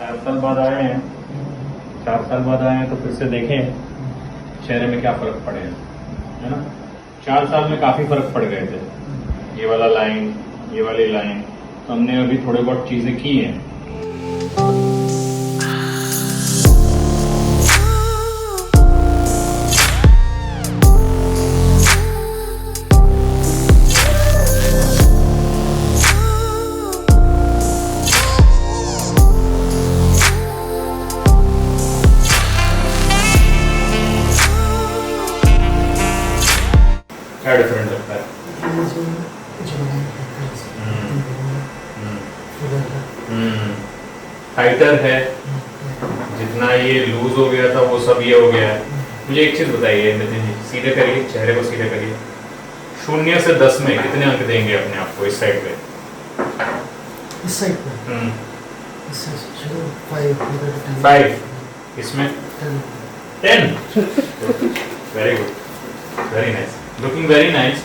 4 साल बाद आए हैं, 4 साल बाद आए हैं तो फिर से देखें चेहरे में क्या फर्क पड़े है ना। 4 साल में काफी फर्क पड़ गए थे, ये वाला लाइन, ये वाली लाइन, तो हमने अभी थोड़े बहुत चीजें की हैं। क्या डिफरेंट लगता है? टाइटर है, जितना ये लूज हो गया था वो सब ये हो गया है। मुझे एक चीज बताइए नितिन जी, सीधे करिए, चेहरे को सीधे करिए। 0 से 10 में कितने अंक देंगे अपने आप को इस साइड पे? इस साइड पे 5, इसमें 10। Very good, very nice, looking very nice.